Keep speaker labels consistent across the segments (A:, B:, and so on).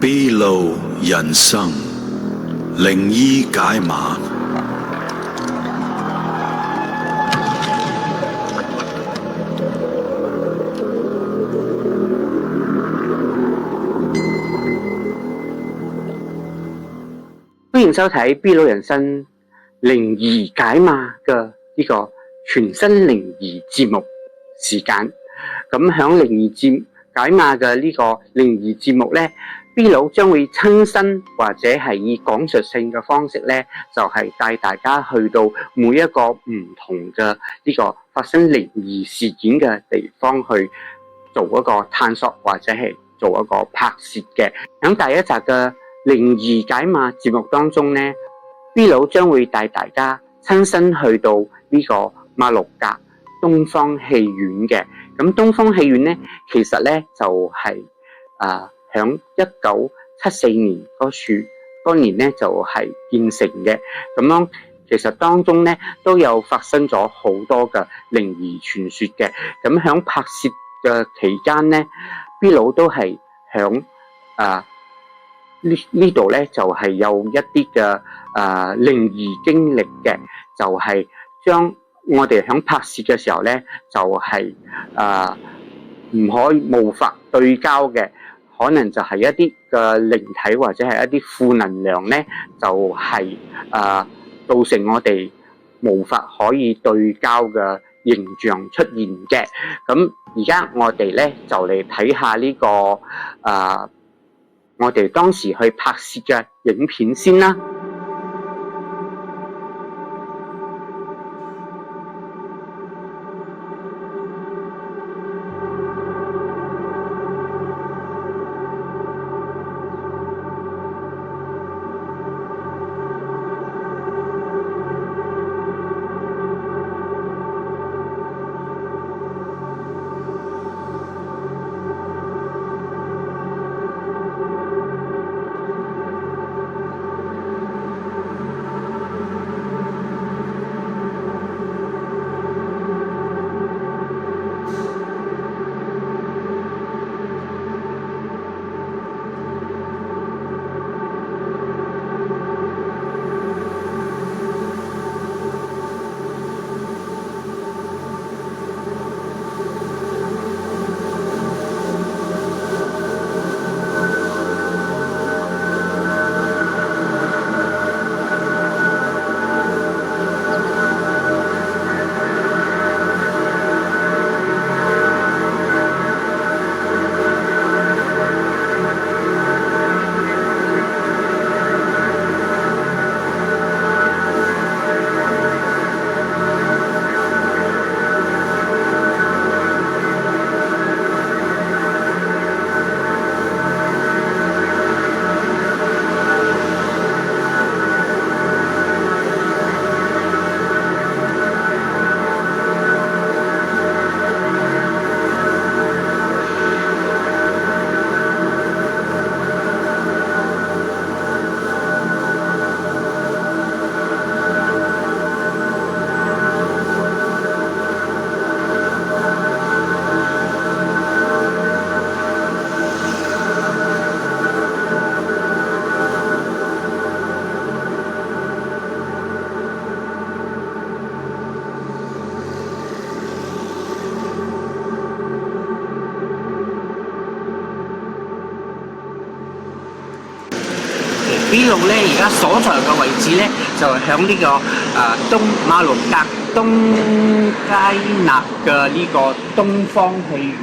A: 秘路人生，靈醫解碼。
B: 歡迎收睇《秘路人生靈異解碼》嘅呢個全新靈異節目時間。咁響靈異解碼嘅呢個靈異節目呢，秘路將會親身或者係以講述性嘅方式呢，就係帶大家去到每一個唔同嘅呢個發生靈異事件嘅地方去做一個探索，或者係做一個拍攝嘅。響第一集嘅靈異解碼節目當中呢，秘路將會帶大家親身去到呢個馬六甲東方戲院嘅。咁東方戲院呢，其實呢就係響1974年嗰年呢就係建成嘅。咁樣其實當中呢都有發生咗好多嘅靈異傳說嘅。咁響拍攝嘅期間呢，秘路都係響呢度咧就係有一啲嘅靈異經歷嘅，就係將我哋響拍攝嘅時候咧，就係唔可以無法對焦嘅，可能就係一啲嘅靈體或者係一啲負能量咧，就係造成我哋無法可以對焦嘅形象出現嘅。咁而家我哋咧就嚟睇下呢個我哋當時去拍攝嘅影片先啦。秘路咧而家所在嘅位置咧，就係響呢個馬六甲東街納嘅呢個東方戲院，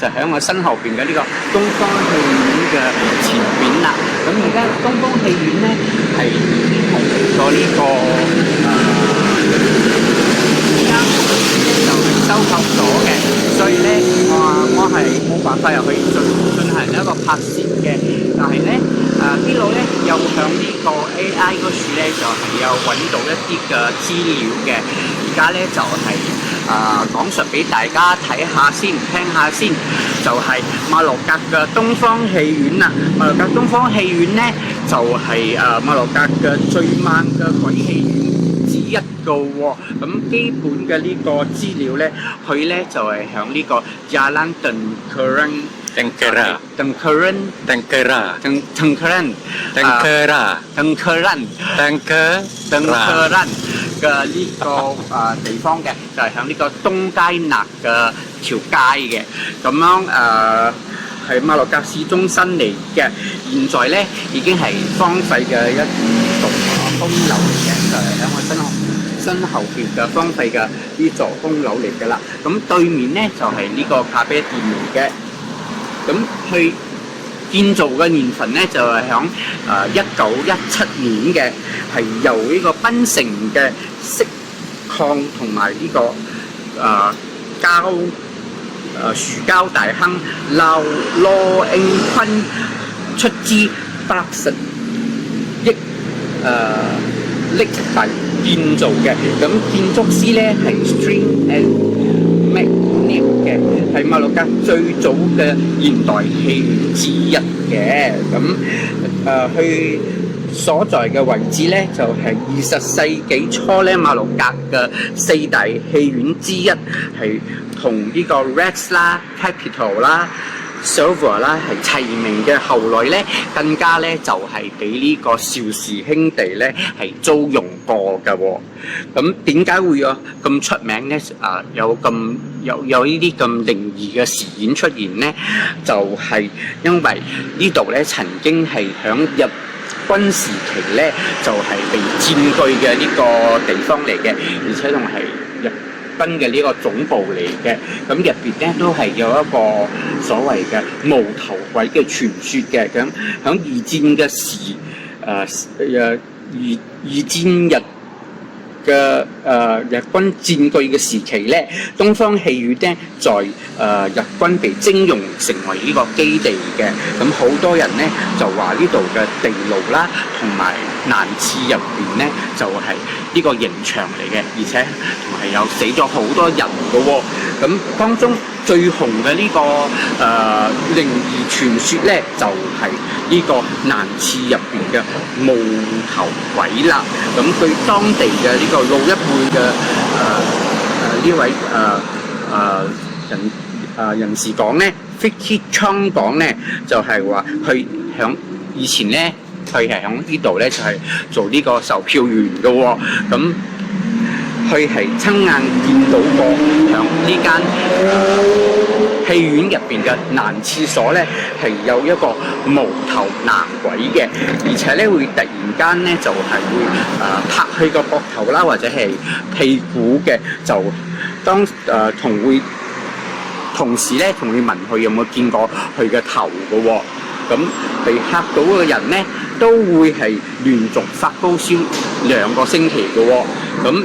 B: 就響我身後邊嘅呢個東方戲院嘅前邊啦。咁而家東方戲院咧係已經係嚟咗呢個就係收購咗嘅，所以咧我係冇辦法入去進行一個拍攝嘅。但係咧秘路咧又向呢個 AI 嗰處咧就係有揾到一啲嘅資料嘅。而家咧就係講述俾大家睇下先，聽下先。就係馬六甲嘅東方戲院啦。馬六甲東方戲院咧就係馬六甲嘅最猛嘅鬼戲院之一個喎。咁基本嘅呢個資料咧，佢咧就係響呢個 Jalan Tengkurang Tengkeran嘅呢個地方嘅，就係喺呢個東街納嘅條街嘅，咁樣係馬六甲市中心嚟嘅。現在咧已經係荒廢嘅一棟公樓嚟嘅，就係喺我身後邊嘅荒廢嘅呢座公樓嚟嘅啦。咁對面咧就係呢個咖啡店嚟嘅。咁佢建造嘅年份咧就係響1917年嘅，係由呢個檳城嘅錫礦同埋呢個樹膠大亨羅應坤出資80億力幣建造嘅。咁建築師咧係 Street and McNeill 嘅，係馬六甲最早嘅現代戲院之一嘅。咁佢所在嘅位置咧就係20世紀初咧馬六甲嘅4大戲院之一，係同呢個 Rex 啦、Capitol 啦、Silver 啦係齊名嘅。後來咧更加咧就係俾呢個邵氏兄弟咧係租用過嘅喎。咁點解會有咁出名咧？有呢啲咁靈異嘅事件出現咧，就係因為呢度咧曾經係響日軍時期咧就係被佔據嘅呢個地方嚟嘅，而且仲係日軍嘅呢個總部嚟嘅。咁入邊咧都係有一個所謂嘅無頭鬼嘅傳說嘅。咁響二戰嘅二戰日嘅日軍佔據嘅時期咧，東方戲院咧在日軍被徵用成為呢個基地嘅。咁好多人咧就話呢度嘅地牢啦，同埋男廁入邊咧就係呢個刑場嚟嘅，而且同係有死咗好多人嘅喎。咁當中最紅嘅呢個靈異傳說咧，就係呢個男廁入邊嘅無頭鬼啦。咁對當地嘅呢個老一輩嘅呢位人士講咧，Vicky Chong 講咧，就係話佢響以前咧，佢係響呢度咧就係做呢個售票員嘅喎。咁佢係親眼見到過響呢間戲院入邊嘅男廁所咧，係有一個無頭男鬼嘅，而且咧會突然間咧就係會拍佢個膊頭啦，或者係屁股嘅，就當同時咧同你問佢有冇見過佢嘅頭嘅喎。咁被嚇到嘅人咧都會係連續發高燒2個星期嘅喎。咁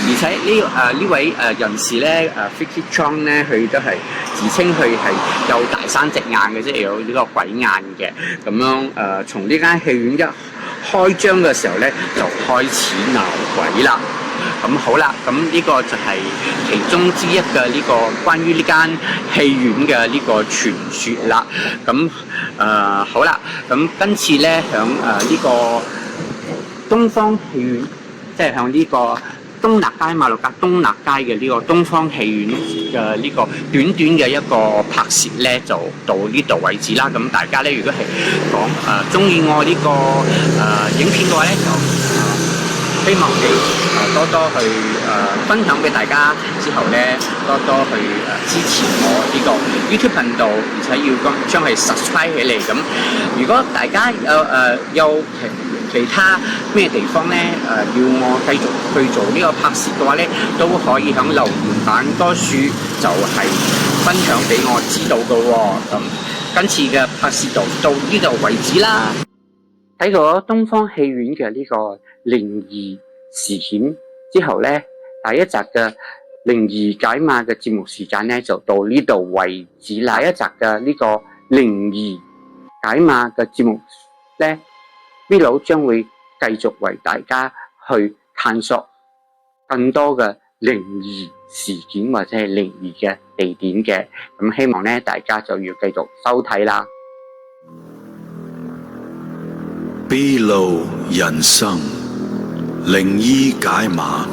B: 而且呢位人士咧，Vicky Chong 咧，佢都係自稱佢係有大山隻眼嘅，即係有呢個鬼眼嘅。咁樣從呢間戲院一開張嘅時候咧，就開始鬧鬼啦。咁好啦，咁呢個就係其中之一嘅呢個關於呢間戲院嘅呢個傳說啦。咁好啦，咁今次咧響呢個東方戲院，即係向呢個東納街馬六甲東納街嘅呢個東方戲院嘅呢個短短嘅一個拍攝咧，就到呢度為止啦。咁大家咧，如果係講中意我呢個影片嘅話咧，就希望你多多去分享俾大家，之後咧多多去支持我呢個 YouTube 頻道，而且要將佢 subscribe 起嚟。咁如果大家有其他咩地方咧要我繼續去做呢個拍攝嘅話咧，都可以喺留言板多處就係分享俾我知道嘅喎。咁今次嘅拍攝到呢度為止啦。睇過東方戲院嘅呢個靈異事件之後咧，第一集嘅靈異解碼嘅節目時間咧就到呢度為止啦。第一集嘅呢個靈異解碼嘅節目咧，V 佬將會繼續為大家去探索更多嘅靈異事件或者係靈異嘅地點嘅。咁希望咧大家就要繼續收睇啦。
A: 秘魯人生靈異解碼。